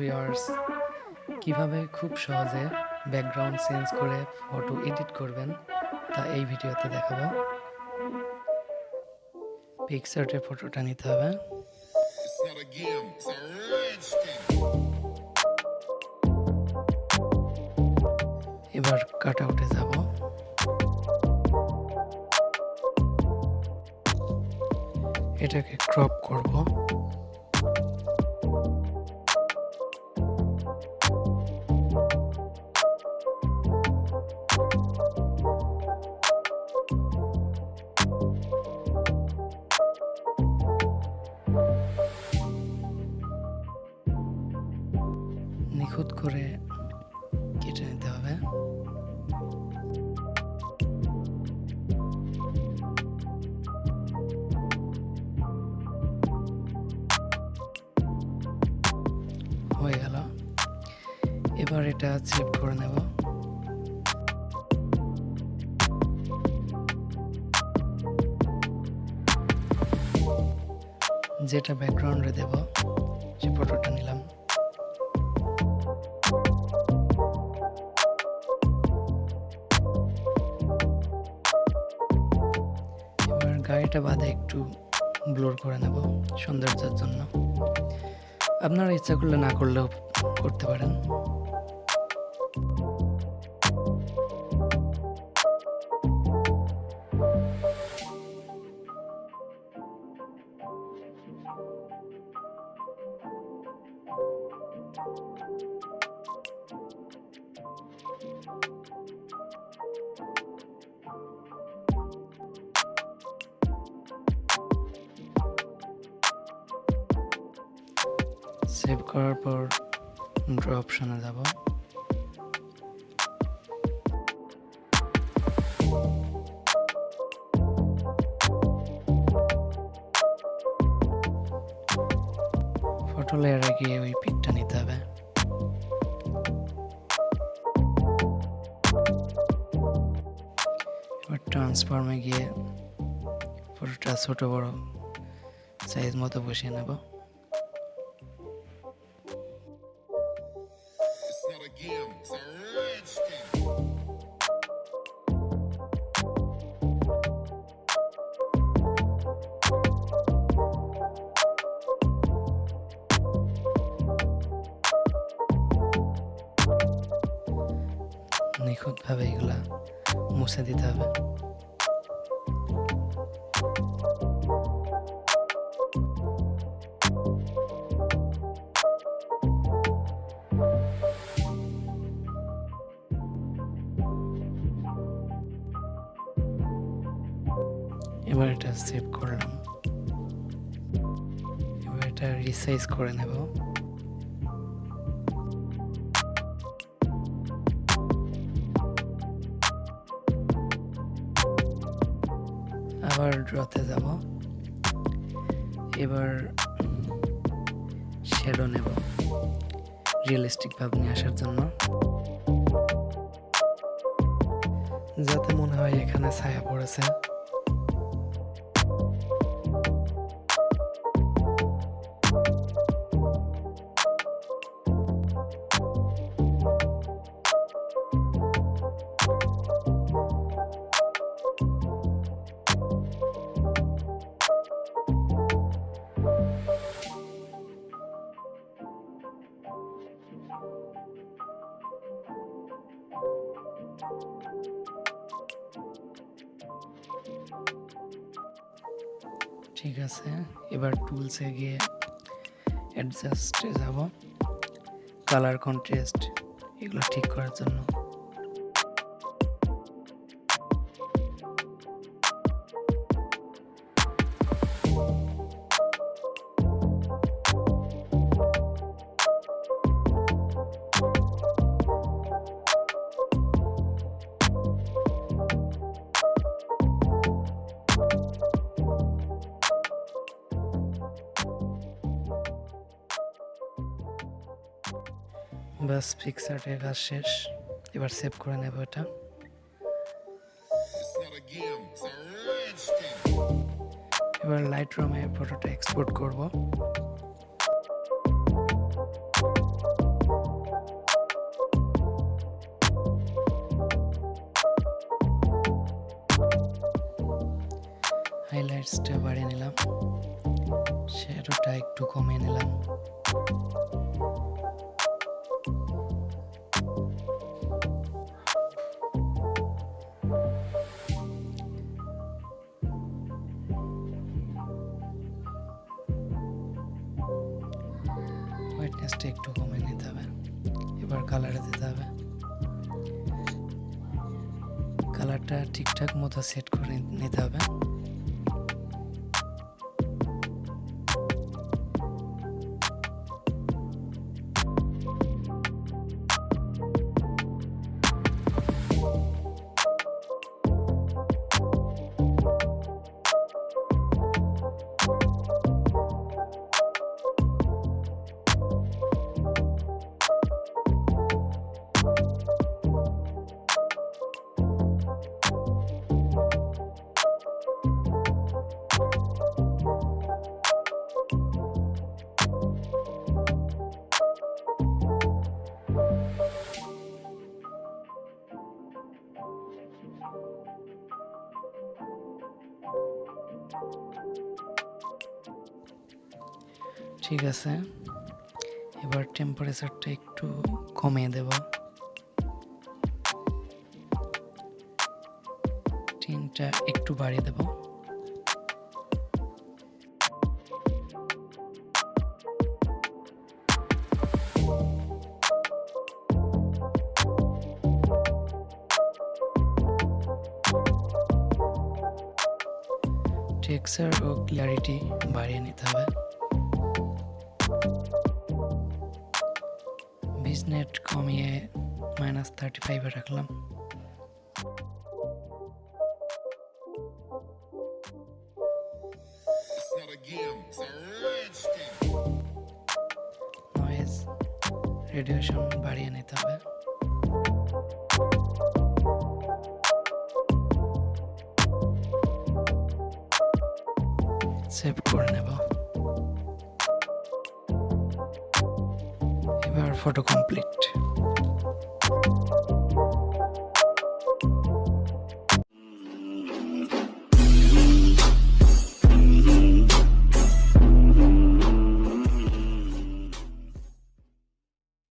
Viewers, কিভাবে খুব সহজে ব্যাকগ্রাউন্ড চেঞ্জ করে ফটো এডিট করবেন তা এই ভিডিওতে দেখাবো। পিকচারের ফটোটা নিতে হবে। এবার কাট আউটে যাব। এটাকে ক্রপ করব। নিখুঁত করে কেটে নিতে হবে। হয়ে গেল। এবার এটা সেভ করে নেব। যেটা ব্যাকগ্রাউন্ডে দেব সে ফটোটা নিলাম। এবার গাড়িটা বাদে একটু ব্লর করে নেব সৌন্দর্যের জন্য। আপনারা ইচ্ছা করলে না করলেও করতে পারেন। সেভ করার পর ড্র অপশনে যাব। ফটো লেয়ারে গিয়ে ওই পিকটা নিতে হবে। এবার ট্রান্সফর্মে গিয়ে ফটোটা ছোট বড় সাইজ মতো বসিয়ে নেব। নিখুঁতভাবে এগুলা মুছে দিতে হবে। এবার এটা সেভ করলাম। এবার এটা রিসাইজ করে নেব। আবার ড্রতে যাব। এবার শ্যাডো নেব রিয়েলিস্টিক ভাব নিয়ে আসার জন্য, যাতে মনে হয় এখানে ছায়া পড়েছে। ঠিক আছে, এবার টুলসে গিয়ে অ্যাডজাস্টে যাব, কালার কন্ট্রাস্ট এগুলো ঠিক করার জন্য। বাস পিকচারের কাজ শেষ। এবার সেভ করে নেব এটা। এবার লাইটরুমে ফটোটা এক্সপোর্ট করব। ব্রাইটসটা বাড়িয়ে নিলাম, শ্যাডোটা একটু কমিয়ে নিলাম। হোয়াইটনেসটা একটু কমিয়ে নিতে হবে। এবার কালারে দিতে হবে, কালারটা ঠিকঠাক মতো সেট করে নিতে হবে। ঠিক আছে, এবার টেম্পারেচারটা একটু কমিয়ে দেব, টিনটা একটু বাড়িয়ে দেব। টেক্সচার ও ক্ল্যারিটি বাড়িয়ে নিতে হবে। বিজনেট কমিয়ে -35 রাখলাম। নয়েজ রেডিয়েশন বাড়িয়ে নিতে হবে। সেভ করে নেব। এবার ফটো কমপ্লিট।